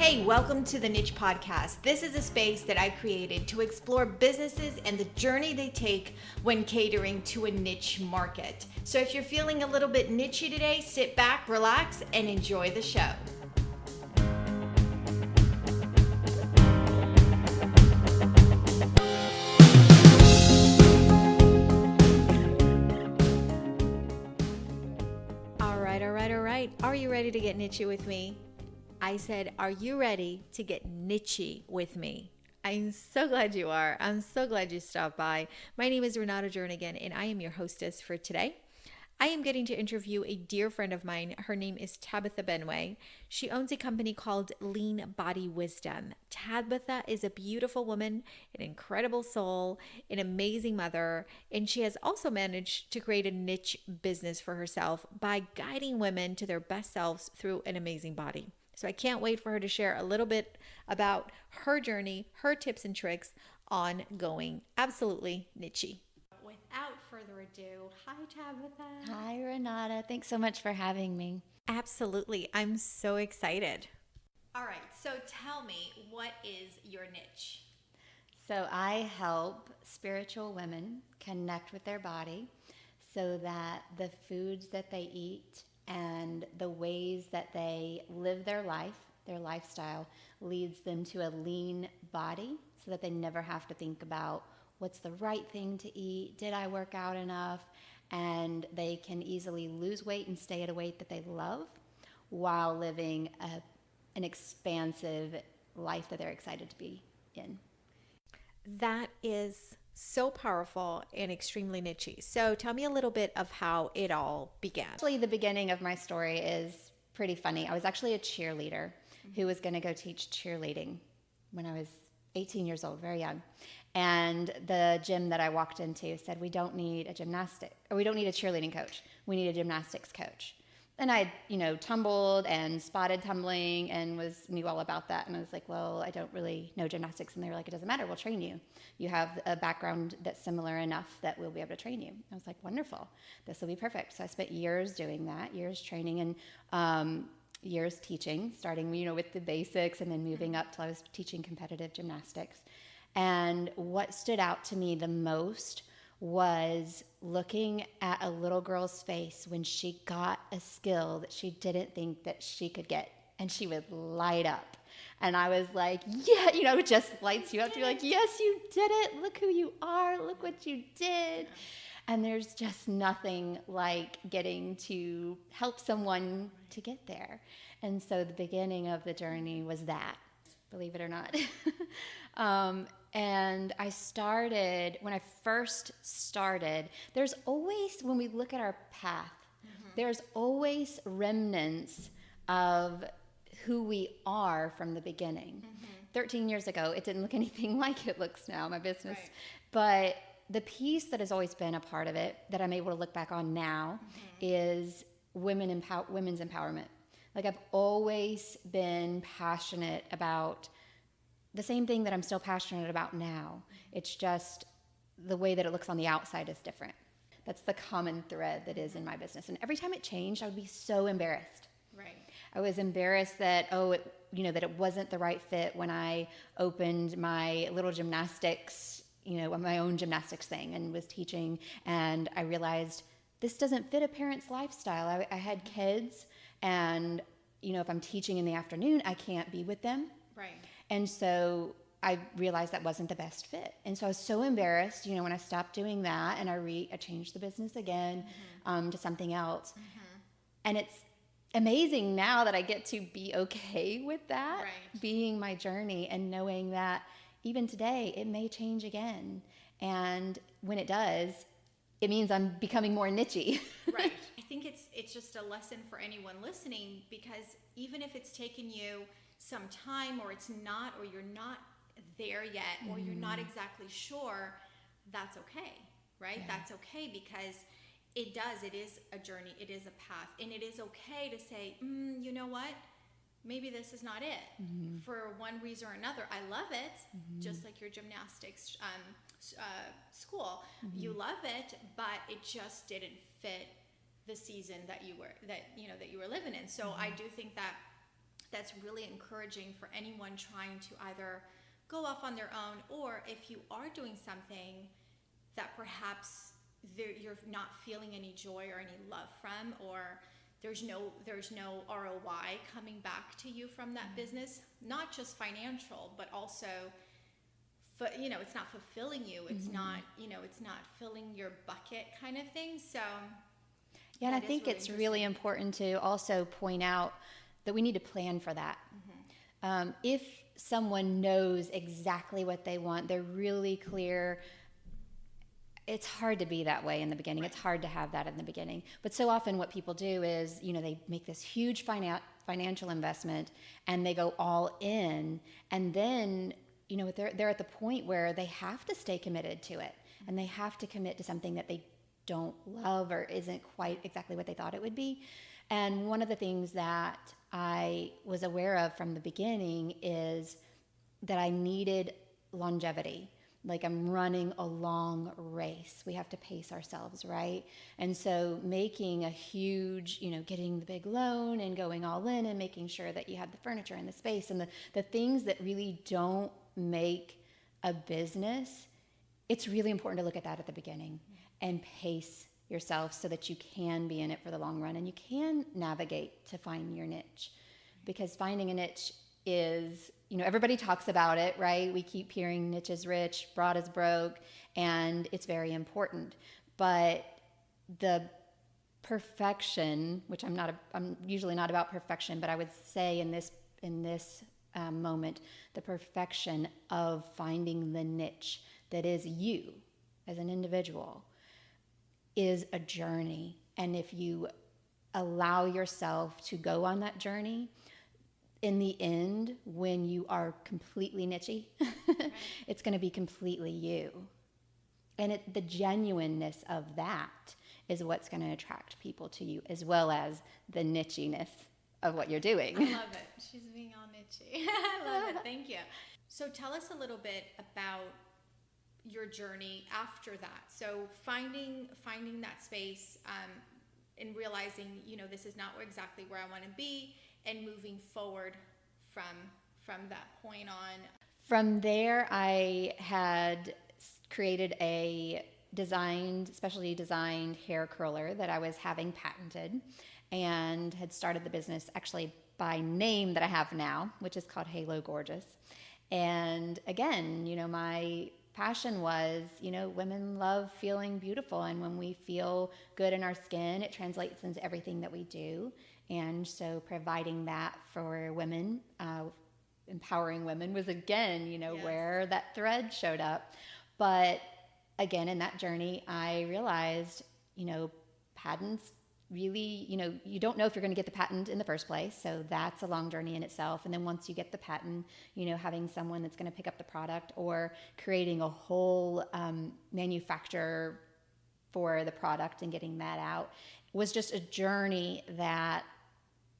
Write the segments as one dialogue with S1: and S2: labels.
S1: Hey, welcome to the Nicci podcast. This is a space that I created to explore businesses and the journey they take when catering to a niche market. So if you're feeling a little bit niche today, sit back, relax, and enjoy the show. All right. Are you ready to get niche with me? I said, are you ready to get niche with me? I'm so glad you are. I'm so glad you stopped by. My name is Renata Jernigan, and I am your hostess for today. I am getting to interview a dear friend of mine. Her name is Tabitha Benway. She owns a company called Lean Body Wisdom. Tabitha is a beautiful woman, an incredible soul, an amazing mother, and she has also managed to create a niche business for herself by guiding women to their best selves through an amazing body. So I can't wait for her to share a little bit about her journey, her tips and tricks on going absolutely niche. Without further ado, hi Tabitha.
S2: Hi Renata, thanks so much for having me.
S1: Absolutely, I'm so excited. All right, so tell me, what is your niche?
S2: So I help spiritual women connect with their body so that the foods that they eat and the ways that they live their life, their lifestyle, leads them to a lean body so that they never have to think about what's the right thing to eat, did I work out enough, and they can easily lose weight and stay at a weight that they love while living an expansive life that they're excited to be in.
S1: That is so powerful and extremely niche. So tell me a little bit of how it all began.
S2: Actually, the beginning of my story is pretty funny. I was actually a cheerleader who was going to go teach cheerleading when I was 18 years old, very young. And the gym that I walked into said, we don't need a cheerleading coach. We need a gymnastics coach. And I, tumbled and spotted tumbling and knew all about that. And I was like, well, I don't really know gymnastics. And they were like, it doesn't matter. We'll train you. You have a background that's similar enough that we'll be able to train you. I was like, wonderful. This will be perfect. So I spent years doing that, years training and years teaching, starting, with the basics and then moving up till I was teaching competitive gymnastics. And what stood out to me the most was looking at a little girl's face when she got a skill that she didn't think that she could get, and she would light up. And I was like, yeah, it just lights you up to be like, yes, you did it. Look who you are. Look what you did. And there's just nothing like getting to help someone to get there. And so the beginning of the journey was that, believe it or not. And I started, when I first started, there's always, when we look at our path, there's always remnants of who we are from the beginning. 13 years ago, it didn't look anything like it looks now, my business. Right. But the piece that has always been a part of it that I'm able to look back on now is women's empowerment. Like, I've always been passionate about the same thing that I'm still passionate about now. It's just the way that it looks on the outside is different. That's the common thread that is in my business. And every time it changed, I would be so embarrassed.
S1: Right.
S2: I was embarrassed that, that it wasn't the right fit when I opened my little gymnastics, my own gymnastics thing and was teaching. And I realized this doesn't fit a parent's lifestyle. I had kids, and, if I'm teaching in the afternoon, I can't be with them.
S1: Right.
S2: And so I realized that wasn't the best fit. And so I was so embarrassed, when I stopped doing that and I changed the business again to something else. And it's amazing now that I get to be okay with that, being my journey and knowing that even today it may change again. And when it does, it means I'm becoming more niche.
S1: Right. I think it's just a lesson for anyone listening, because even if it's taken you some time, or it's not, or you're not there yet, or you're not exactly sure, that's okay, right? Yeah. That's okay, because it is a journey, it is a path, and it is okay to say, you know what? Maybe this is not it. For one reason or another. I love it, just like your gymnastics school. You love it, but it just didn't fit the season that you were living in. So I do think that that's really encouraging for anyone trying to either go off on their own, or if you are doing something that perhaps you're not feeling any joy or any love from, or there's no ROI coming back to you from that business, not just financial, but also it's not fulfilling you. It's not, it's not filling your bucket kind of thing. So
S2: yeah, and I think it's really important to also point out that we need to plan for that. If someone knows exactly what they want, they're really clear. It's hard to be that way in the beginning. Right. It's hard to have that in the beginning. But so often what people do is, they make this huge financial investment and they go all in. And then, they're at the point where they have to stay committed to it. And they have to commit to something that they don't love or isn't quite exactly what they thought it would be. And one of the things that I was aware of from the beginning is that I needed longevity. Like I'm running a long race. We have to pace ourselves, right? And so making a huge, getting the big loan and going all in and making sure that you have the furniture and the space and the things that really don't make a business, it's really important to look at that at the beginning and pace yourself so that you can be in it for the long run and you can navigate to find your niche. Because finding a niche is, everybody talks about it, right? We keep hearing niche is rich, broad is broke, and it's very important. But the perfection, which I'm usually not about perfection, but I would say in this moment, the perfection of finding the niche that is you as an individual is a journey. And if you allow yourself to go on that journey, in the end, when you are completely nichy, right. It's going to be completely you. And the genuineness of that is what's going to attract people to you, as well as the nichiness of what you're doing.
S1: I love it. She's being all nichy. I love it. Thank you. So tell us a little bit about your journey after that. So finding that space and realizing, this is not exactly where I want to be, and moving forward from that point on.
S2: From there, I had created a specially designed hair curler that I was having patented, and had started the business actually by name that I have now, which is called Halo Gorgeous. And again, my passion was, women love feeling beautiful, and when we feel good in our skin, it translates into everything that we do. And so providing that for women, empowering women was again, yes. where that thread showed up. But again, in that journey, I realized, patents really, you don't know if you're going to get the patent in the first place. So that's a long journey in itself. And then once you get the patent, having someone that's going to pick up the product or creating a whole manufacturer for the product and getting that out was just a journey that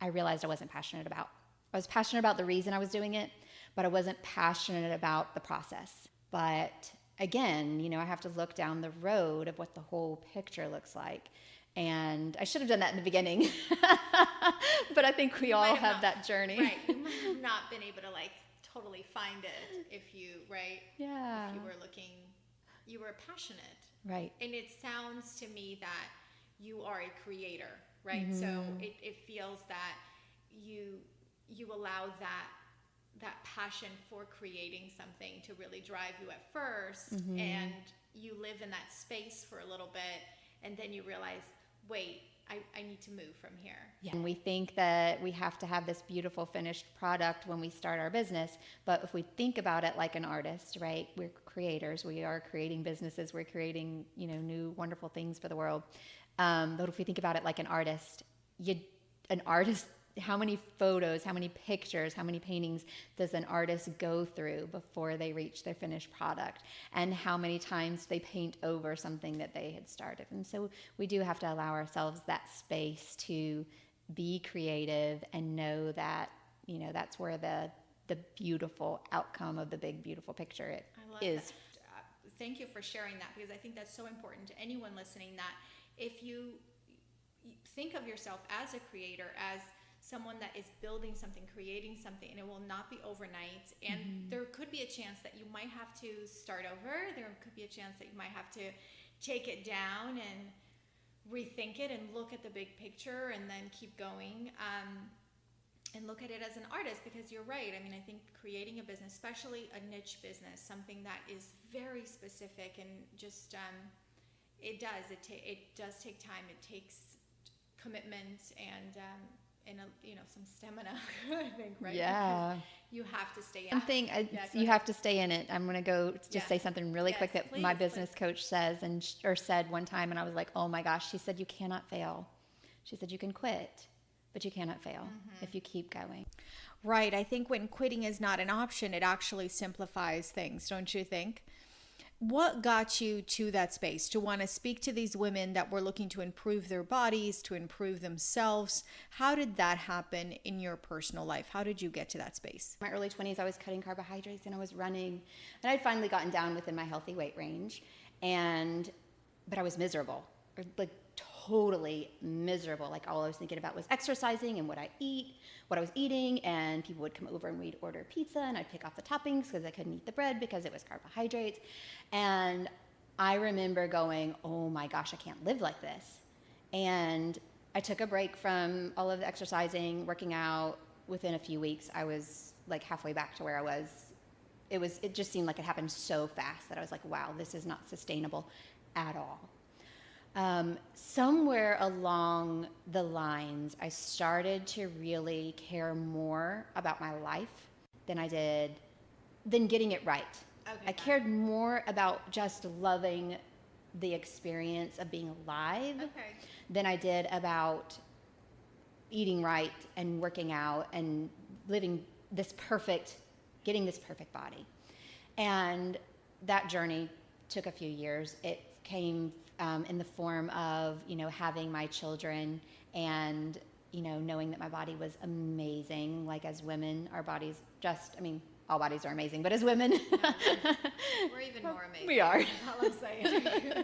S2: I realized I wasn't passionate about. I was passionate about the reason I was doing it, but I wasn't passionate about the process. But again, I have to look down the road of what the whole picture looks like. And I should have done that in the beginning, but I think we all have that journey.
S1: Right. You might have not been able to totally find it if you, right?
S2: Yeah.
S1: If you were looking, you were passionate.
S2: Right.
S1: And it sounds to me that you are a creator, right? Mm-hmm. So it feels that you allow that passion for creating something to really drive you at first, mm-hmm. and you live in that space for a little bit, and then you realize, wait, I need to move from here.
S2: Yeah. And we think that we have to have this beautiful finished product when we start our business, but if we think about it like an artist, right? We're creators. We are creating businesses. We're creating, new wonderful things for the world. But if we think about it like an artist, how many photos, how many pictures, how many paintings does an artist go through before they reach their finished product? And how many times they paint over something that they had started? And so we do have to allow ourselves that space to be creative and know that, that's where the beautiful outcome of the big, beautiful picture is.
S1: That. Thank you for sharing that, because I think that's so important to anyone listening, that if you think of yourself as a creator, as someone that is building something, creating something, and it will not be overnight. And there could be a chance that you might have to start over. There could be a chance that you might have to take it down and rethink it and look at the big picture and then keep going. And look at it as an artist, because you're right. I mean, I think creating a business, especially a niche business, something that is very specific and just it does take time. It takes commitment and some stamina. I think, right?
S2: Yeah.
S1: Because you have to stay.
S2: Something you have to stay in it. I'm going to go just say something really quick that my business coach says or said one time, and I was like, oh my gosh. She said, you cannot fail. She said, you can quit, but you cannot fail if you keep going.
S1: Right. I think when quitting is not an option, it actually simplifies things, don't you think? What got you to that space, to want to speak to these women that were looking to improve their bodies, to improve themselves? How did that happen in your personal life? How did you get to that space?
S2: In my early 20s, I was cutting carbohydrates and I was running, and I'd finally gotten down within my healthy weight range, but I was miserable, like totally miserable. Like all I was thinking about was exercising and what I was eating, and people would come over and we'd order pizza and I'd pick off the toppings because I couldn't eat the bread because it was carbohydrates. And I remember going, oh my gosh, I can't live like this. And I took a break from all of the exercising, working out. Within a few weeks, I was like halfway back to where I was. It just seemed like it happened so fast that I was like, wow, this is not sustainable at all. Somewhere along the lines, I started to really care more about my life than getting it right. Okay. I cared more about just loving the experience of being alive than I did about eating right and working out and getting this perfect body. And that journey took a few years. It came in the form of, having my children and, knowing that my body was amazing. Like as women, our bodies all bodies are amazing, but as women,
S1: we're even more amazing.
S2: We are.
S1: All I'm saying.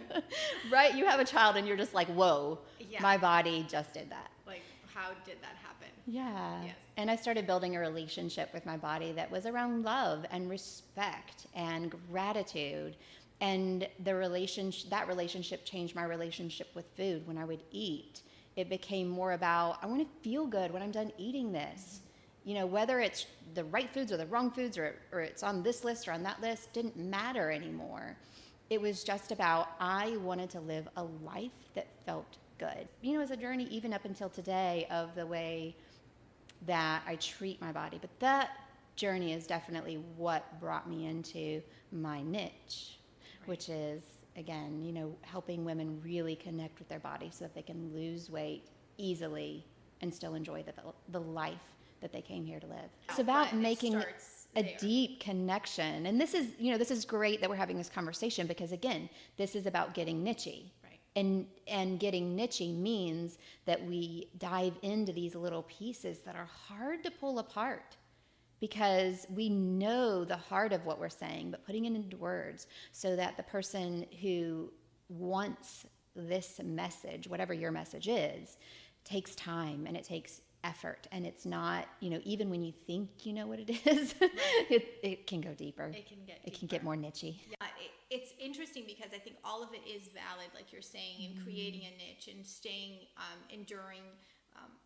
S2: Right? You have a child and you're just like, whoa, my body just did that.
S1: Like, how did that happen?
S2: Yeah.
S1: Yes.
S2: And I started building a relationship with my body that was around love and respect and gratitude. And that relationship changed my relationship with food. When I would eat, it became more about, I want to feel good when I'm done eating this. Whether it's the right foods or the wrong foods or it's on this list or on that list didn't matter anymore. It was just about, I wanted to live a life that felt good. It's a journey even up until today of the way that I treat my body. But that journey is definitely what brought me into my niche, which is, again, helping women really connect with their body so that they can lose weight easily and still enjoy the life that they came here to live. It's about making a deep connection. And this is great that we're having this conversation because, again, this is about getting nichy. Right. And getting nichy means that we dive into these little pieces that are hard to pull apart, because we know the heart of what we're saying, but putting it into words so that the person who wants this message, whatever your message is, takes time and it takes effort. And it's not, even when you think you know what it is, it can go deeper. It can get more nichey.
S1: Yeah, it's interesting because I think all of it is valid, like you're saying, in creating a niche and staying enduring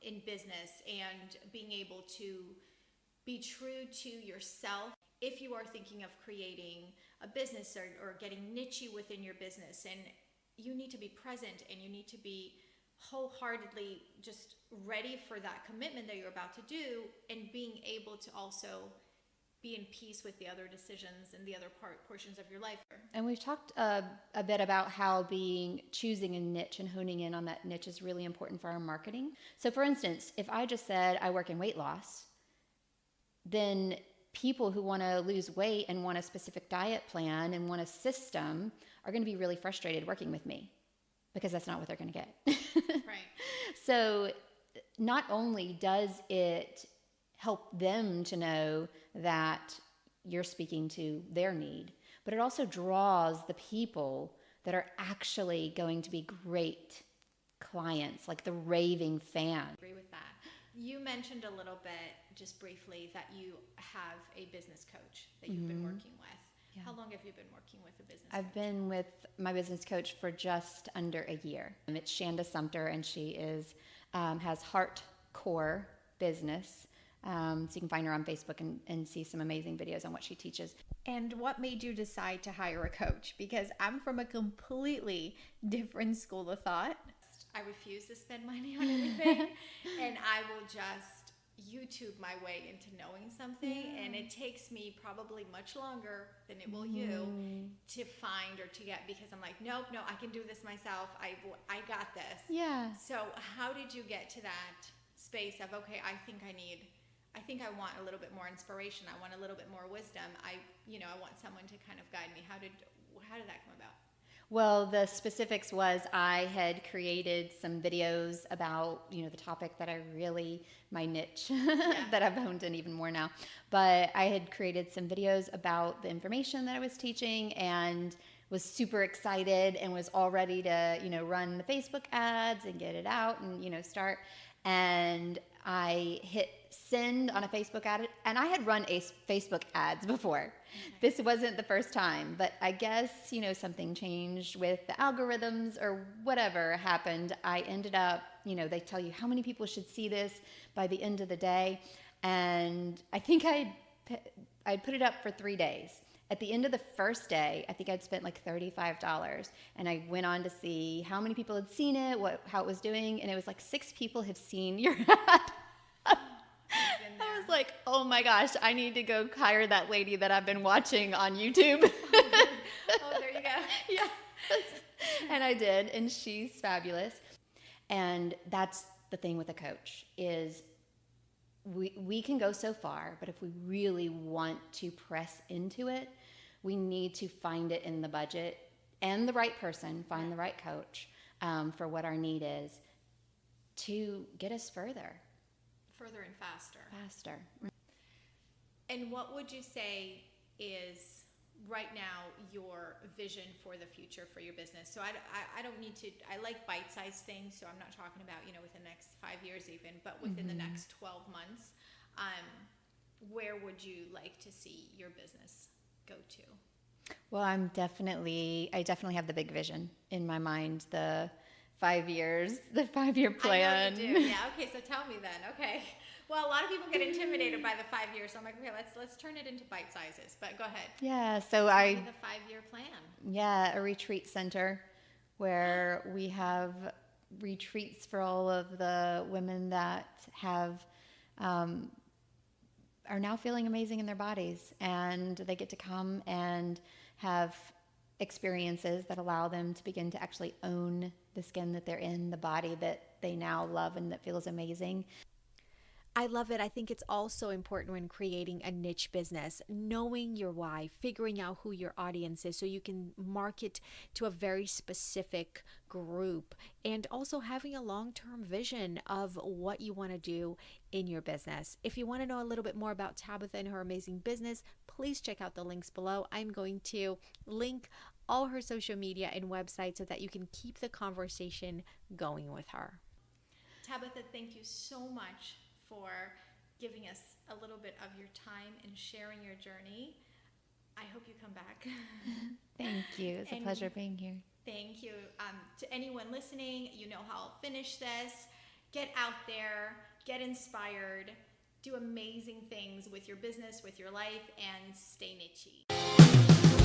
S1: in business and being able to be true to yourself. If you are thinking of creating a business or getting nichey within your business, and you need to be present and you need to be wholeheartedly just ready for that commitment that you're about to do, and being able to also be in peace with the other decisions and the other portions of your life.
S2: And we've talked a bit about how choosing a niche and honing in on that niche is really important for our marketing. So for instance, if I just said I work in weight loss, then people who want to lose weight and want a specific diet plan and want a system are going to be really frustrated working with me, because that's not what they're going to get.
S1: Right.
S2: So not only does it help them to know that you're speaking to their need, but it also draws the people that are actually going to be great clients, like the raving fan.
S1: I agree with that. You mentioned a little bit, just briefly, that you have a business coach that you've been working with.
S2: Yeah.
S1: How long have you been working with a business
S2: I've
S1: coach?
S2: been with my business coach for just under a year. It's Shanda Sumter, and she has Heart Core Business. So you can find her on Facebook and see some amazing videos on what she teaches.
S1: And what made you decide to hire a coach? Because I'm from a completely different school of thought. I refuse to spend money on anything, and I will just YouTube my way into knowing something, and it takes me probably much longer than it will you to find or to get, because I'm like, nope, no, I can do this myself. I got this.
S2: Yeah.
S1: So how did you get to that space of, okay, I think I want a little bit more inspiration. I want a little bit more wisdom. I want someone to kind of guide me. How did that come about?
S2: Well, the specifics was I had created some videos about, the topic that my niche that I've honed in even more now. But I had created some videos about the information that I was teaching and was super excited and was all ready to, run the Facebook ads and get it out and, start. And I hit send on a Facebook ad, and I had run Facebook ads before. Okay. This wasn't the first time, but I guess, something changed with the algorithms or whatever happened. I ended up, they tell you how many people should see this by the end of the day. And I think I'd put it up for 3 days. At the end of the first day, I think I'd spent like $35, and I went on to see how many people had seen it, how it was doing, and it was like 6 people had seen your ad. I was like, oh my gosh, I need to go hire that lady that I've been watching on YouTube.
S1: Oh, there you go.
S2: Yeah. And I did, and she's fabulous. And that's the thing with a coach is we can go so far, but if we really want to press into it, we need to find it in the budget and the right person, find the right coach for what our need is to get us further
S1: and faster. And what would you say is right now your vision for the future for your business? So I don't need to, I like bite-sized things, so I'm not talking about, within the next 5 years even, but within the next 12 months, where would you like to see your business go to?
S2: Well, I definitely have the big vision in my mind, the 5 years, the 5-year plan.
S1: I know you do. Yeah. Okay. So tell me then. Okay. Well, a lot of people get intimidated by the 5 years, so I'm like, okay, let's turn it into bite sizes. But go ahead.
S2: Yeah. So
S1: tell me the 5-year plan.
S2: Yeah, a retreat center where we have retreats for all of the women that have are now feeling amazing in their bodies, and they get to come and have experiences that allow them to begin to actually own the skin that they're in, the body that they now love and that feels amazing.
S1: I love it. I think it's also important when creating a niche business, knowing your why, figuring out who your audience is so you can market to a very specific group, and also having a long-term vision of what you want to do in your business. If you want to know a little bit more about Tabitha and her amazing business, please check out the links below. I'm going to link all her social media and website so that you can keep the conversation going with her. Tabitha, thank you so much for giving us a little bit of your time and sharing your journey. I hope you come back.
S2: Thank you. It's a pleasure being here.
S1: Thank you. To anyone listening, you know how I'll finish this. Get out there, get inspired, do amazing things with your business, with your life, and stay niche-y.